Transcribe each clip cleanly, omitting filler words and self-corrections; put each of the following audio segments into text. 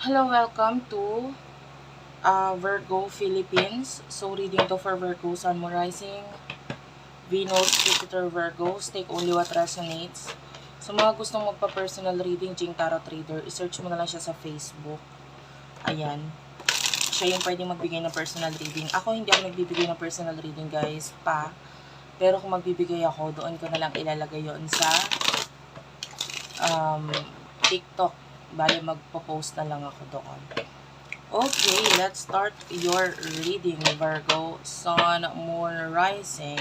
Hello, welcome to Virgo Philippines. So, reading to for Virgo, Sun, Moon, Rising, Venus, Jupiter, Virgos. Take only what resonates. Sa mga gustong magpa-personal reading, Jing Tarot Reader, isearch mo na lang siya sa Facebook. Ayan. Siya yung pwedeng magbigay ng personal reading. Ako hindi ako nagbibigay ng personal reading, guys, pa. Pero kung magbibigay ako, doon ko na lang ilalagay yon sa TikTok. Bale, magpo-post na lang ako doon. Okay, let's start your reading, Virgo, Sun, Moon, Rising,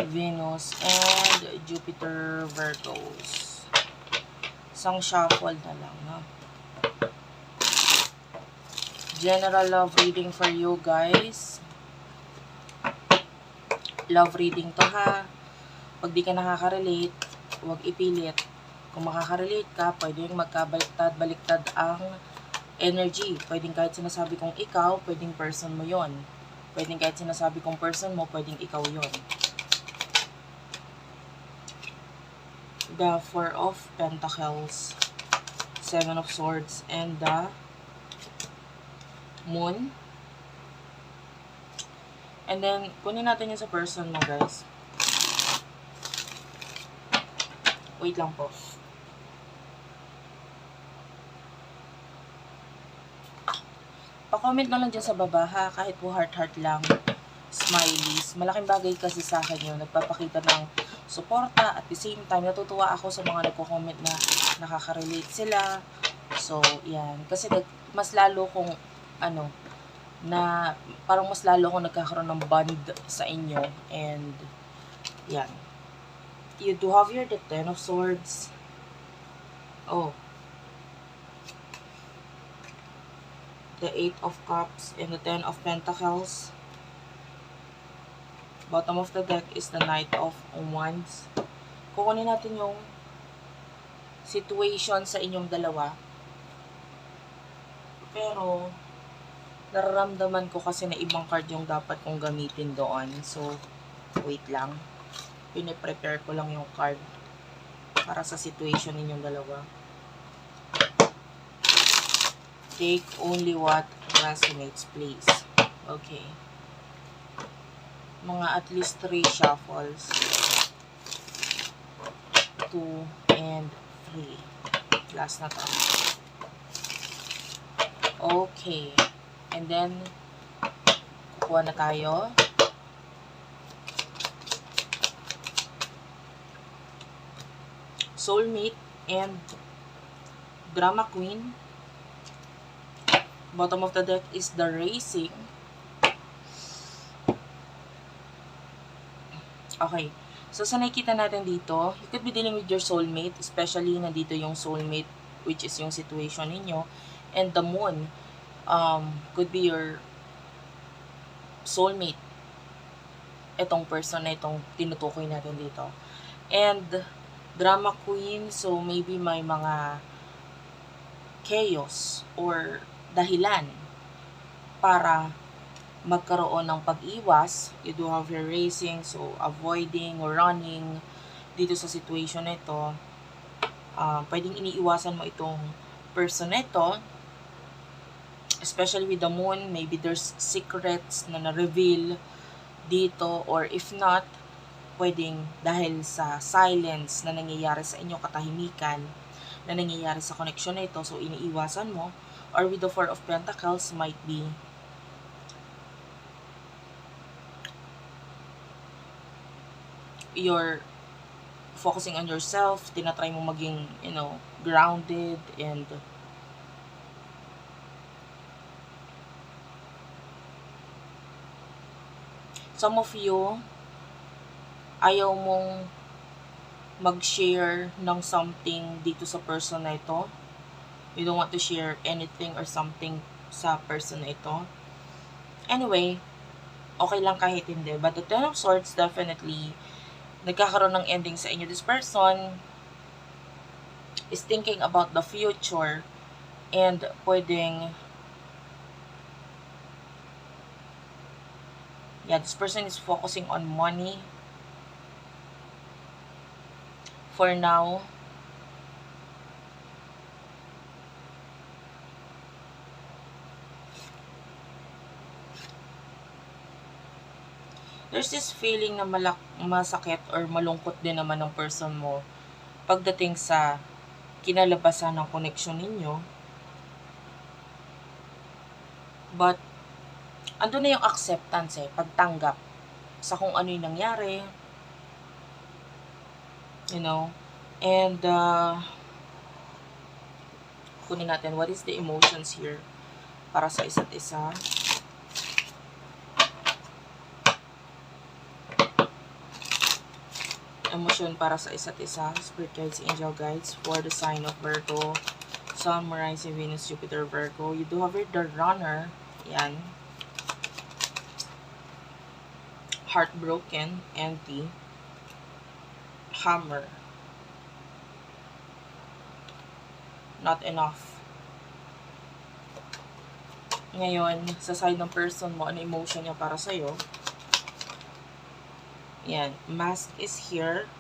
Venus, and Jupiter, Virgos. Isang shuffle na lang, no? General love reading for you, guys. Love reading to, ha? Pag di ka nakaka-relate, huwag ipilit. Kung makaka-relate ka, pwedeng magkabaliktad-baliktad ang energy. Pwedeng kahit sinasabi kong ikaw, pwedeng person mo yon. Pwedeng kahit sinasabi kong person mo, pwedeng ikaw yon. The Four of Pentacles, Seven of Swords, and the Moon. And then, kunin natin yun sa person mo, guys. Wait lang po. Pa-comment na lang dyan sa baba, ha? Kahit po heart-heart lang. Smileys. Malaking bagay kasi sa akin yun. Nagpapakita ng suporta. At the same time, natutuwa ako sa mga nagko-comment na nakaka-relate sila. So, yan. Kasi mas lalo kung, na parang mas lalo akong nagkakaroon ng bond sa inyo. And, yan. You do have here the Ten of Swords. Oh. The Eight of Cups and the Ten of Pentacles. Bottom of the deck is the Knight of Wands. Kukunin natin yung situation sa inyong dalawa. Pero, nararamdaman ko kasi na ibang card yung dapat kong gamitin doon. So, wait lang. Piniprepare ko lang yung card para sa situation ninyong dalawa. Take only what resonates, please. Okay. Mga at least 3 shuffles. 2 and 3. Last na to. Okay. And then, kukuha na tayo. Soulmate and Drama Queen. Bottom of the deck is the Racing. Okay. So, sa nakikita natin dito, you could be dealing with your soulmate, especially nandito yung soulmate, which is yung situation ninyo. And the Moon, could be your soulmate. Itong person na itong tinutukoy natin dito. And, Drama Queen, so maybe may mga chaos or dahilan para magkaroon ng pag-iwas. You do have your racing, so avoiding or running dito sa situation na ito. Pwedeng iniiwasan mo itong person na ito, especially with the Moon. Maybe there's secrets na na-reveal dito, or if not, pwedeng dahil sa silence na nangyayari sa inyong katahimikan, na nangyayari sa connection na ito, so iniiwasan mo. Or with the Four of Pentacles, might be you're focusing on yourself, tinatry mo maging, grounded, and some of you, ayaw mong mag-share ng something dito sa person na ito. You don't want to share anything or something sa person na ito. Anyway, okay lang kahit hindi. But the Ten of Swords, definitely, nagkakaroon ng ending sa inyo. This person is thinking about the future and pwedeng, this person is focusing on money for now. there's this feeling na masakit or malungkot din naman ng person mo pagdating sa kinalabasan ng connection ninyo. But, andun na yung acceptance pagtanggap sa kung ano yung nangyari. You know? And, kunin natin, what is the emotions here para sa isa't isa? Emosyon para sa isa't isa, Spirit Guides, Angel Guides, for the sign of Virgo, Sun, Rising, Venus, Jupiter, Virgo. You do have the Runner. Yan. Heartbroken, empty. Hammer. Not enough. Ngayon, sa side ng person mo, ano emotion niya para sa'yo? Yan. Mask is here.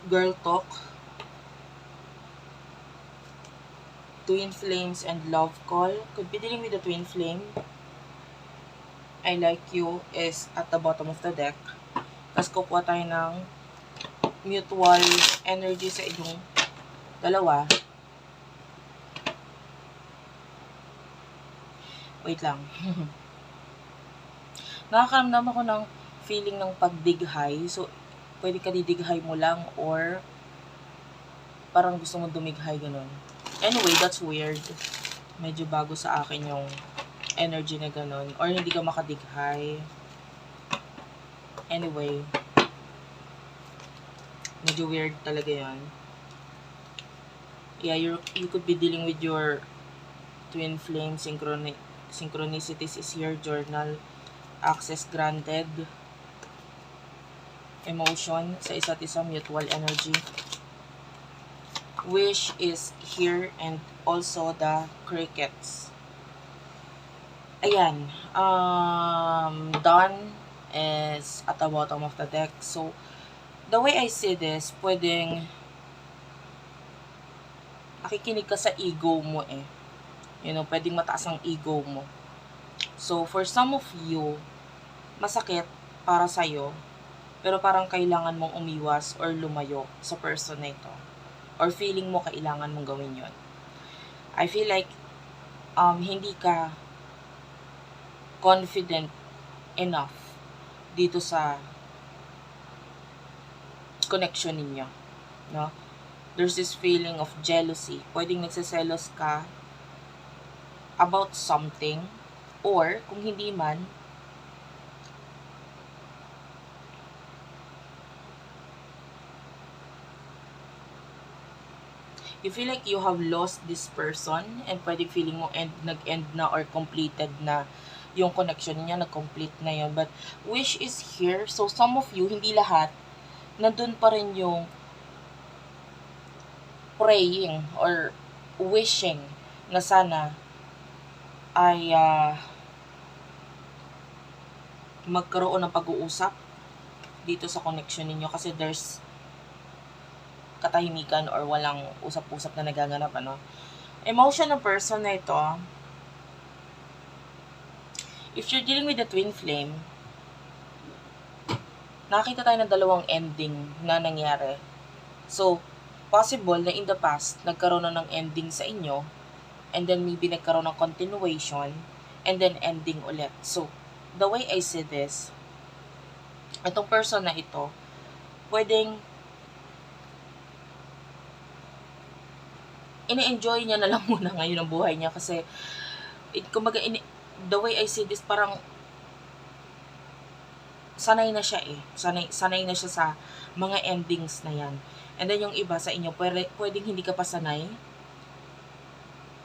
Girl talk. Twin flames and love call. Could be dealing with the twin flame. I like you is at the bottom of the deck. Tapos kukuha tayo ng mutual energy sa inyong dalawa. Wait lang. Nakakaramdam ako ng feeling ng pagdighay. So, pwede ka didighay mo lang or parang gusto mo dumighay, ganun. Anyway, that's weird. Medyo bago sa akin yung energy na ganun. Or hindi ka makadighay. Anyway. Medyo weird talaga yan. Yeah, you could be dealing with your twin flame. Synchronicities is here. Journal. Access granted. Emotion sa isa't isa, mutual energy. Wish is here and also the crickets. Ayan. Done is at the bottom of the deck. So, the way I see this, pwedeng nakikinig ka sa ego mo You know, pwedeng mataas ang ego mo. So, for some of you, masakit para sa'yo, pero parang kailangan mong umiwas or lumayo sa person na ito. Or feeling mo kailangan mong gawin yon. I feel like hindi ka confident enough dito sa connection ninyo. No? There's this feeling of jealousy. Pwedeng nagsiselos ka about something, or kung hindi man, you feel like you have lost this person and pwedeng feeling mo nag-end na or completed na yung connection niya, nag-complete na yun. But wish is here. So some of you, hindi lahat, nandun pa rin yung praying or wishing na sana ay magkaroon ng pag-uusap dito sa connection ninyo kasi there's katahimikan or walang usap-usap na nagaganap, Emotion ng person na ito, if you're dealing with the twin flame, nakita tayo ng dalawang ending na nangyari. So, possible na in the past, nagkaroon na ng ending sa inyo, and then maybe nagkaroon ng continuation, and then ending ulit. So, the way I see this, itong person na ito, pwedeng ini-enjoy niya na lang muna ngayon ang buhay niya kasi kumbaga the way I see this, parang sanay na siya sanay na siya sa mga endings na yan. And then yung iba sa inyo, pwedeng hindi ka pa sanay.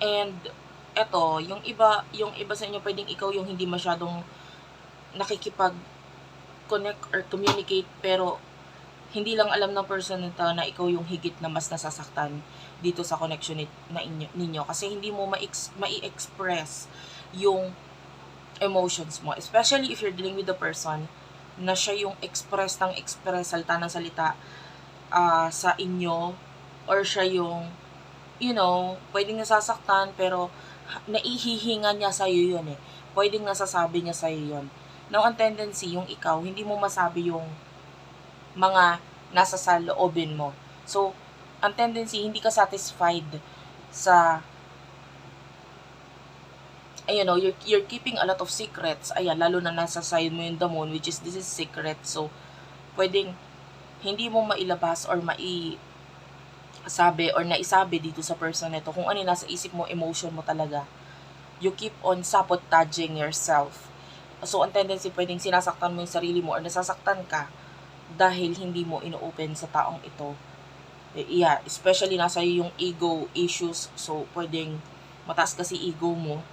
And eto, yung iba sa inyo, pwedeng ikaw yung hindi masyadong nakikipag-connect or communicate, pero hindi lang alam ng person nito na ikaw yung higit na mas nasasaktan dito sa connection ninyo kasi hindi mo mai-express yung emotions mo, especially if you're dealing with the person na siya yung express, salita ng salita sa inyo, or siya yung pwedeng nasasaktan pero naihihinga niya sa'yo yun pwedeng nasasabi niya sa'yo yun Now, ang tendency, yung ikaw, hindi mo masabi yung mga nasa sa loobin mo. So, ang tendency, hindi ka satisfied sa, you're keeping a lot of secrets. Ayan, lalo na nasa side mo yung damon, which is, this is secret. So, pwedeng, hindi mo mailabas or sabi or naisabi dito sa person nito kung ano yung nasa isip mo, emotion mo talaga. You keep on sabotaging yourself. So, ang tendency, pwedeng sinasaktan mo yung sarili mo or nasasaktan ka dahil hindi mo ino-open sa taong ito. Yeah, especially nasa yung ego issues. So, pwedeng mataas kasi ego mo.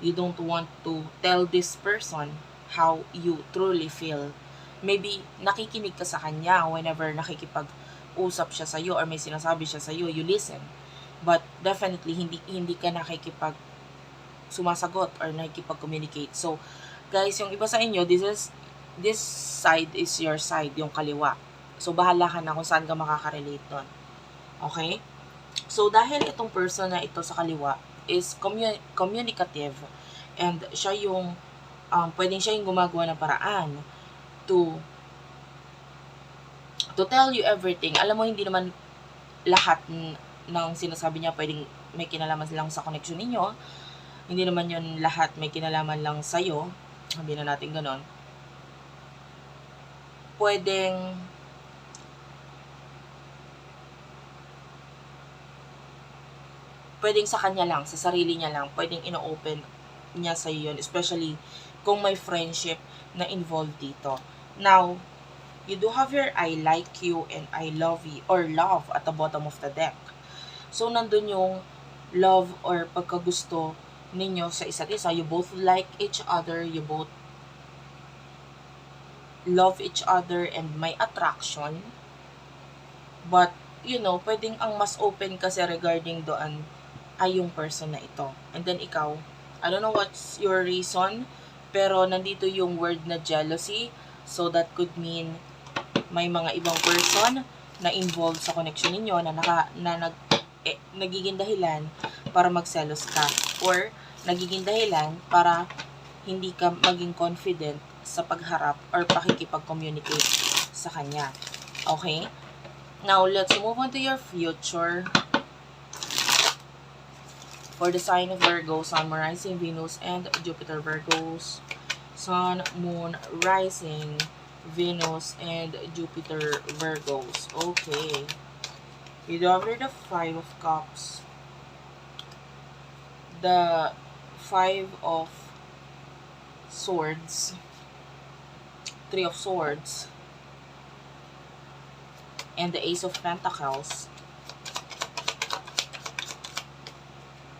You don't want to tell this person how you truly feel. Maybe nakikinig ka sa kanya whenever nakikipag-usap siya sa iyo or may sinasabi siya sa iyo, you listen. But definitely hindi ka sumasagot or nakikipag-communicate. So, guys, yung iba sa inyo, this side is your side, yung kaliwa. So, bahala ka na kung saan ka makaka-relate doon. Okay? So, dahil itong person na ito sa kaliwa is communicative and siya yung pwedeng siya yung gumagawa ng paraan to tell you everything. Alam mo, hindi naman lahat ng sinasabi niya pwedeng may kinalaman lang sa connection ninyo. Hindi naman yun lahat may kinalaman lang sa'yo. Sabihin na natin ganon. Pwedeng sa kanya lang, sa sarili niya lang, pwedeng ino-open niya sa yun, especially kung may friendship na involved dito. Now, you do have your I like you and I love you, or love at the bottom of the deck. So, nandun yung love or pagkagusto ninyo sa isa't isa. You both like each other, you both love each other and may attraction. But, pwedeng ang mas open kasi regarding doon ay yung person na ito. And then ikaw, I don't know what's your reason, pero nandito yung word na jealousy. So, that could mean may mga ibang person na involved sa connection ninyo na nagiging dahilan para magselos ka. Or, nagiging dahilan para hindi ka maging confident sa pagharap or pakikipag-communicate sa kanya. Okay? Now, let's move on to your future. For the sign of Virgo, Sun, Moon, Rising, Venus, and Jupiter. Virgos, Sun, Moon, Rising, Venus, and Jupiter. Virgos. Okay. You do have the 5 of Cups. The 5 of Swords. 3 of Swords. And the Ace of Pentacles.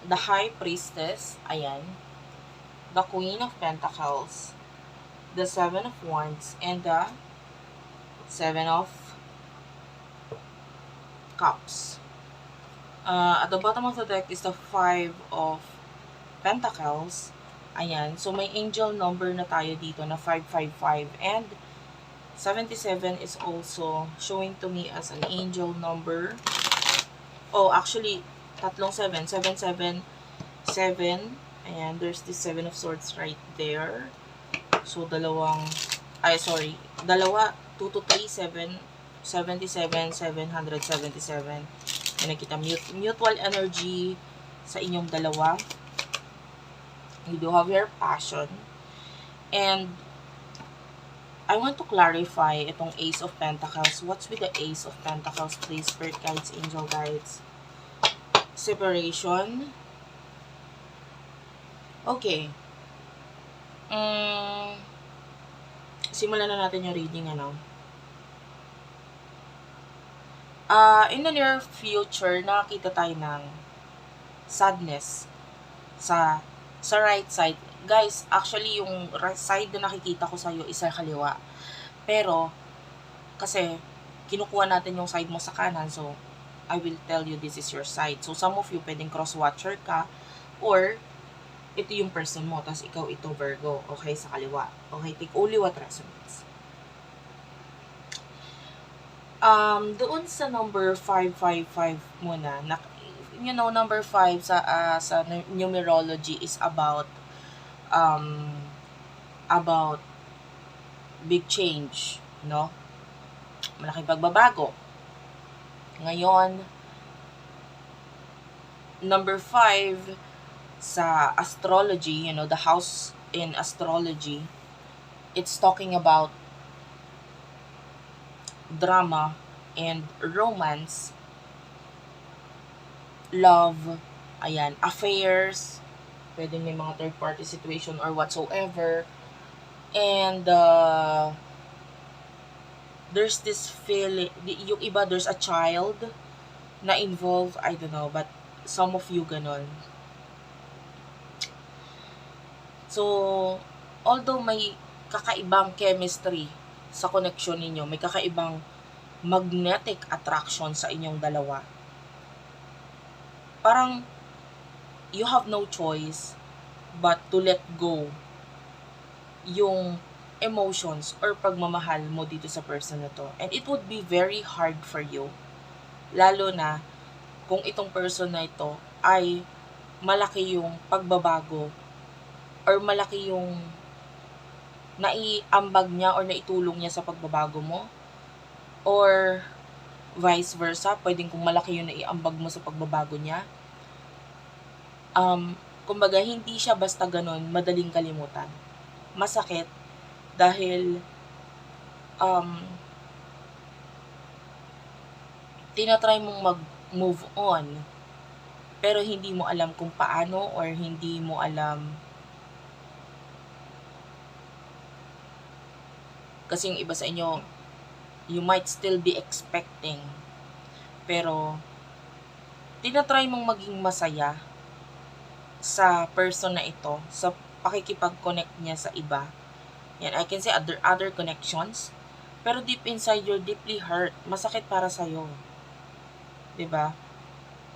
The High Priestess, ayan. The Queen of Pentacles. The 7 of Wands. And the 7 of Cups. At the bottom of the deck is the 5 of Pentacles. Ayan. So, may angel number na tayo dito na 555. And 77 is also showing to me as an angel number. Oh, actually, tatlong 7. 777. Ayan, there's this 7 of Swords right there. So, dalawa, 2 to 3, 7, 77, 777. May nakita mutual energy sa inyong dalawa. You do have your passion. And I want to clarify itong Ace of Pentacles. What's with the Ace of Pentacles, please? Spirit guides, angel guides. Separation. Okay. Simulan na natin yung reading, in the near future, nakakita tayo ng sadness sa right side. Guys, actually, yung right side na nakikita ko sa'yo is sa kaliwa. Pero, kasi, kinukuha natin yung side mo sa kanan. So, I will tell you this is your side. So, some of you, pwedeng cross-watcher ka. Or, ito yung person mo. Tapos, ikaw ito, Virgo. Okay, sa kaliwa. Okay, take only what resonates. Doon sa number 555 muna, number 5 sa numerology is about big change, no? Malaking pagbabago. Ngayon, number 5 sa astrology, the house in astrology, it's talking about drama and romance, love, ayan, affairs, pwede may mga third party situation or whatsoever. And there's this feeling, yung iba there's a child na involved, I don't know, but some of you ganon. So, although may kakaibang chemistry sa connection ninyo, may kakaibang magnetic attraction sa inyong dalawa, parang you have no choice but to let go yung emotions or pagmamahal mo dito sa person na to. And it would be very hard for you, lalo na kung itong person na ito ay malaki yung pagbabago or malaki yung naiambag niya or naitulong niya sa pagbabago mo, or vice versa, pwedeng kung malaki yung naiambag mo sa pagbabago niya. Kumbaga, hindi siya basta ganon, madaling kalimutan. Masakit dahil tinatry mong mag-move on pero hindi mo alam kung paano, or hindi mo alam kasi yung iba sa inyo, you might still be expecting, pero tinatry mong maging masaya sa person na ito, sa pakikipag-connect niya sa iba. Yan, I can say other connections, pero deep inside, you're deeply hurt. Masakit para sa'yo. 'Di ba?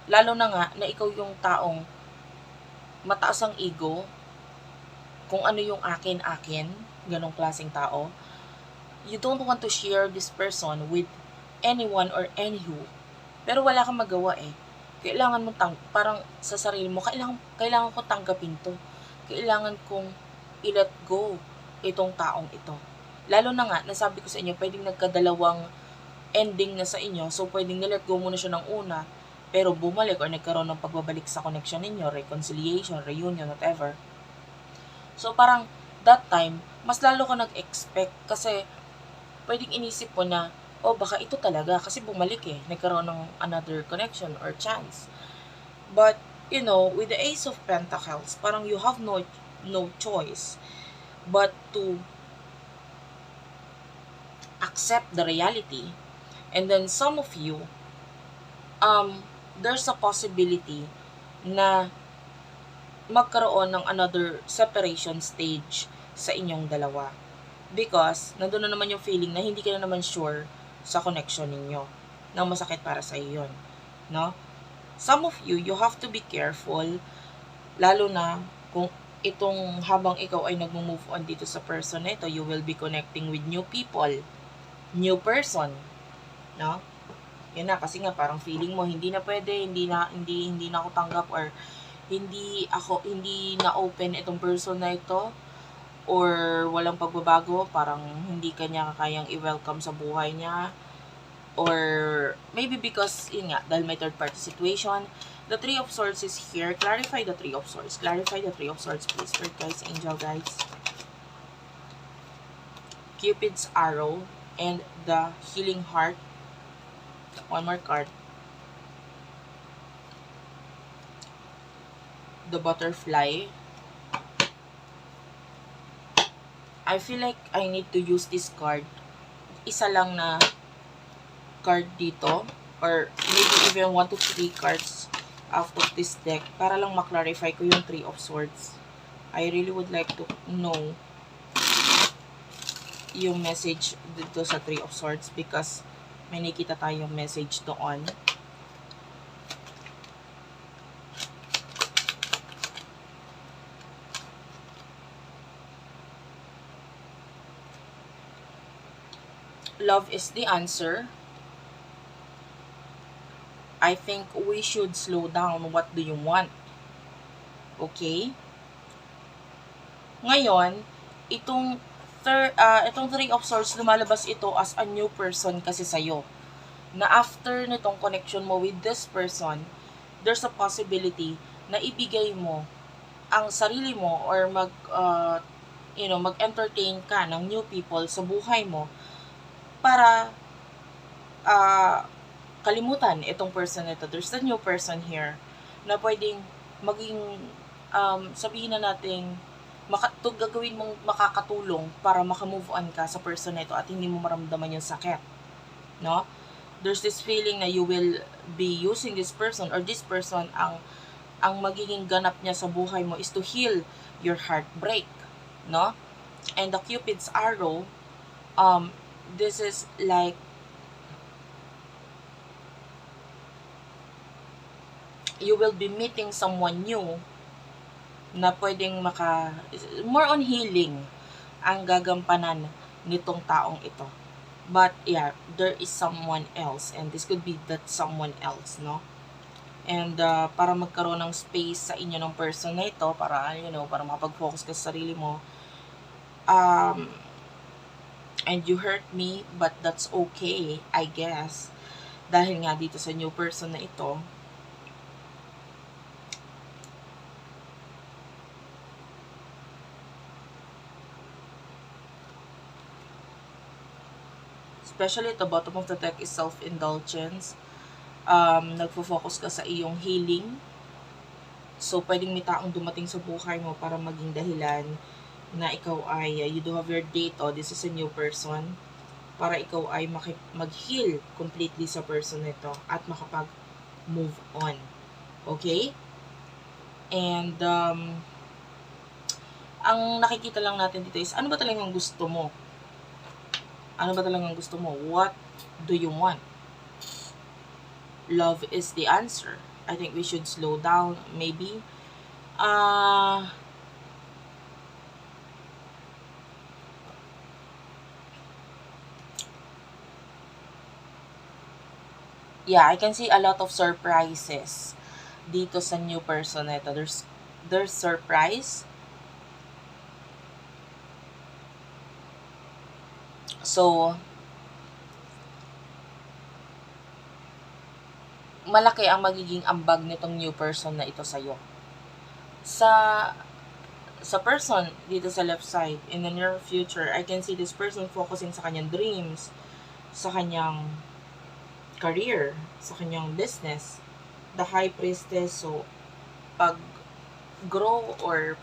Lalo na nga, na ikaw yung taong mataas ang ego, kung ano yung akin, ganong klaseng tao. You don't want to share this person with anyone or anywho. Pero wala kang magawa eh. Kailangan mo parang sa sarili mo, kailangan ko tanggapin to. Kailangan kong i-let go itong taong ito. Lalo na nga, nasabi ko sa inyo, pwedeng nagkadalawang ending na sa inyo. So, pwedeng nilet go muna siya ng una, pero bumalik or nagkaroon ng pagbabalik sa connection ninyo, reconciliation, reunion, whatever. So, parang that time, mas lalo ka nag-expect kasi pwedeng inisip mo na, baka ito talaga kasi bumalik eh. Nagkaroon ng another connection or chance. But, with the Ace of Pentacles, parang you have no choice but to accept the reality. And then some of you, there's a possibility na magkaroon ng another separation stage sa inyong dalawa. Because, nandun na naman yung feeling na hindi ka na naman sure sa connection ninyo. Nang masakit para sa iyo yun. No? Some of you have to be careful, lalo na kung itong habang ikaw ay nag-move on dito sa person na ito, you will be connecting with new people, new person. No? Yun na, kasi nga parang feeling mo hindi na pwede, hindi na ako tanggap, or hindi na open itong person na ito, or walang pagbabago, parang hindi kanya kayang i-welcome sa buhay niya, or maybe because yun nga, dahil may third party situation. The Three of Swords is here. Clarify the Three of Swords. Clarify the Three of Swords, please. Third guys, angel guys. Cupid's arrow and the healing heart. One more card. The butterfly. I feel like I need to use this card. Isa lang na card dito, or maybe even 1 to 3 cards out of this deck para lang maklarify ko yung Three of Swords. I really would like to know yung message dito sa Three of Swords because may nakita tayong message doon. Love is the answer. I think we should slow down. What do you want? Okay? Ngayon, itong after, itong Three of Swords, lumalabas ito as a new person kasi sa'yo. Na after nitong connection mo with this person, there's a possibility na ibigay mo ang sarili mo or mag-entertain ka ng new people sa buhay mo para kalimutan itong person na ito. There's a new person here na pwedeng maging, sabihin na natin, gagawin mong makakatulong para makamove on ka sa person na ito at hindi mo maramdaman yung sakit. No? There's this feeling na you will be using this person or this person ang magiging ganap niya sa buhay mo is to heal your heartbreak, no? And the Cupid's arrow, this is like you will be meeting someone new na pwedeng more on healing ang gagampanan nitong taong ito. But yeah, there is someone else and this could be that someone else, no? And para magkaroon ng space sa inyo ng person na ito, para para makapag-focus ka sa sarili mo. And you hurt me, but that's okay, I guess. Dahil nga dito sa new person na ito, especially at the bottom of the deck is self-indulgence. Nagfo-focus ka sa iyong healing. So, pwedeng may taong dumating sa buhay mo para maging dahilan na ikaw ay, you do have your date, this is a new person, para ikaw ay mag-heal completely sa person nito at makapag-move on. Okay? And, ang nakikita lang natin dito is, ano ba talagang gusto mo? Ano ba talagang gusto mo? What do you want? Love is the answer. I think we should slow down, maybe. Yeah, I can see a lot of surprises dito sa new person na ito. There's surprise. So, malaki ang magiging ambag nitong new person na ito sa'yo. Sa person dito sa left side, in the near future, I can see this person focusing sa kanyang dreams, sa kanyang career, sa kanyang business. The High Priestess, so, pag-grow or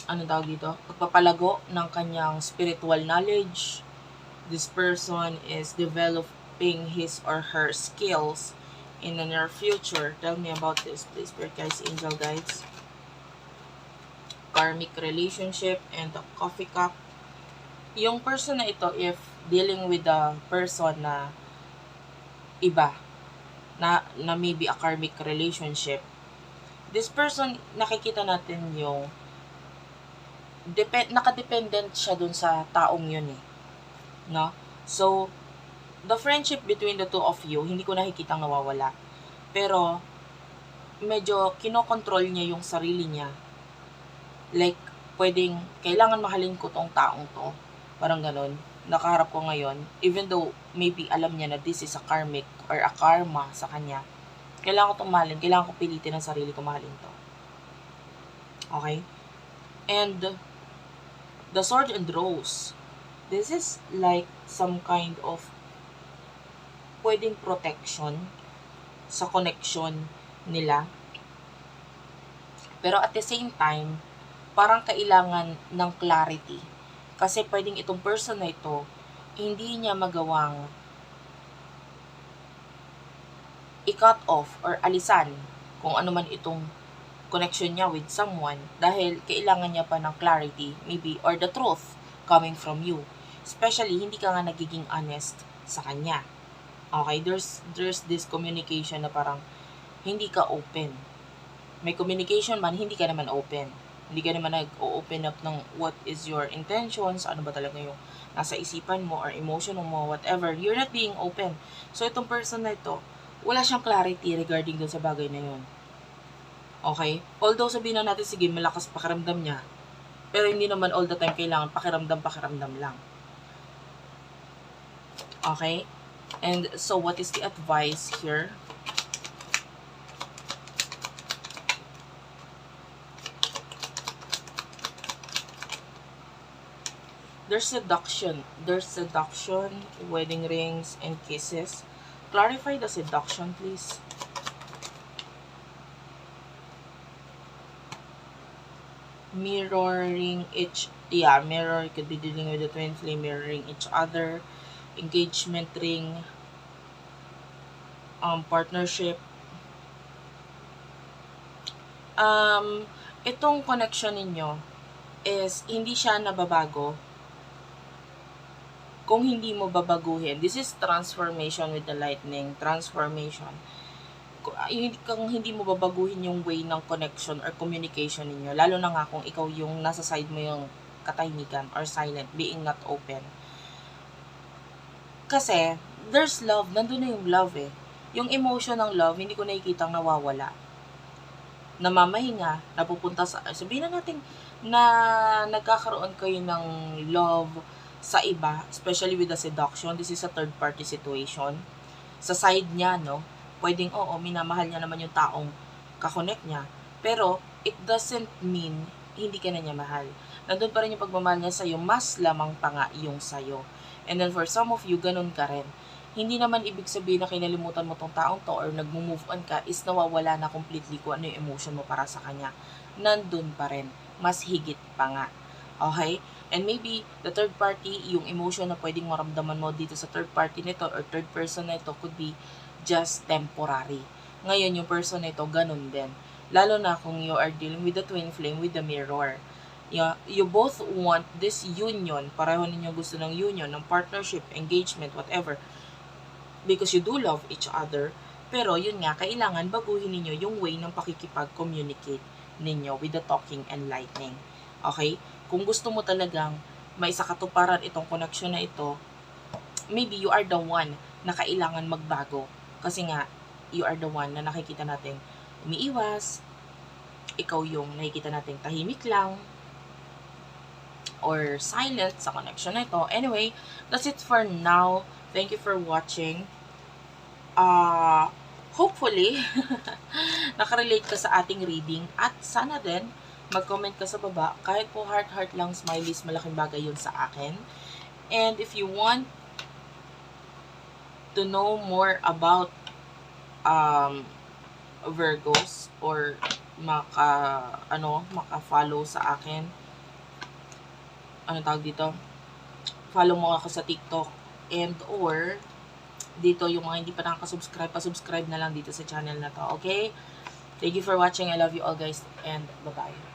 pagpapalago ng kanyang spiritual knowledge. This person is developing his or her skills in the near future. Tell me about this, please, Spirit Guides, Angel Guides. Karmic relationship and the Coffee Cup. Yung person na ito, if dealing with a person na iba, na maybe a karmic relationship, this person, nakikita natin yung nakadependent siya dun sa taong yun eh. No? So, the friendship between the two of you, hindi ko nakikitang nawawala. Pero, medyo kinokontrol niya yung sarili niya. Like, kailangan mahalin ko tong taong to. Parang ganun. Nakaharap ko ngayon. Even though, maybe alam niya na this is a karmic or a karma sa kanya. Kailangan ko itong mahalin. Kailangan ko pilitin ang sarili ko mahalin to. Okay? And, the Sword and Rose. This is like some kind of pwedeng protection sa connection nila. Pero at the same time, parang kailangan ng clarity. Kasi pwedeng itong person na ito, hindi niya magawang i-cut off or alisan kung ano man itong connection niya with someone dahil kailangan niya pa ng clarity, maybe, or the truth coming from you. Especially, hindi ka nga nagiging honest sa kanya. Okay? There's this communication na parang hindi ka open. May communication man, hindi ka naman open. Hindi ka naman nag-open up ng what is your intentions, ano ba talaga yung nasa isipan mo or emotion mo, whatever. You're not being open. So, itong person na ito, wala siyang clarity regarding dun sa bagay na yun. Okay? Although sabihin na natin, sige, malakas pakiramdam niya, pero hindi naman all the time kailangan pakiramdam lang. Okay? And so, what is the advice here? There's seduction, wedding rings, and kisses. Clarify the seduction, please. Mirroring mirror, could be dealing with the twin flame, mirroring each other, engagement ring, partnership. Itong connection ninyo is hindi siya nababago kung hindi mo babaguhin. This is transformation with the lightning. Transformation. Kung hindi mo babaguhin yung way ng connection or communication ninyo, lalo na nga kung ikaw yung nasa side mo yung katahimikan or silent, being not open. Kasi, there's love. Nandun na yung love eh. Yung emotion ng love, hindi ko nakikitang nawawala. Namamahinga, napupunta sa, sabihin na natin, na nagkakaroon kayo ng love sa iba, especially with the seduction. This is a third party situation. Sa side niya, no, pwedeng, oo, minamahal niya naman yung taong kakonect niya. Pero, it doesn't mean hindi ka na niya mahal. Nandun pa rin yung pagmamahal niya sa'yo, mas lamang pa nga yung sa'yo. And then for some of you, ganun ka rin. Hindi naman ibig sabihin na kinalimutan mo tong taong to or nag-move on ka is nawawala na completely kung ano yung emotion mo para sa kanya. Nandun pa rin. Mas higit pa nga. Okay? And maybe, the third party, yung emotion na pwedeng maramdaman mo dito sa third party nito or third person nito could be just temporary. Ngayon, yung person nito, ganun din. Lalo na kung you are dealing with the twin flame, with the mirror. You both want this union, pareho ninyo gusto ng union, ng partnership, engagement, whatever. Because you do love each other. Pero yun nga, kailangan baguhin ninyo yung way ng pakikipag-communicate ninyo with the talking and lightning. Okay? Kung gusto mo talagang may sakatuparan itong connection na ito, maybe you are the one na kailangan magbago. Kasi nga, you are the one na nakikita natin umiiwas, ikaw yung nakikita natin tahimik lang, or silent sa connection na ito. Anyway, that's it for now. Thank you for watching. Hopefully, nakarelate ka sa ating reading at sana din mag-comment ka sa baba. Kahit po heart lang, smileys, malaking bagay yun sa akin. And if you want to know more about Virgos or maka-follow sa akin, ano tawag dito? Follow mo ako sa TikTok and or dito yung mga hindi pa nakaka-subscribe, pa-subscribe na lang dito sa channel na to. Okay? Thank you for watching. I love you all guys and bye-bye.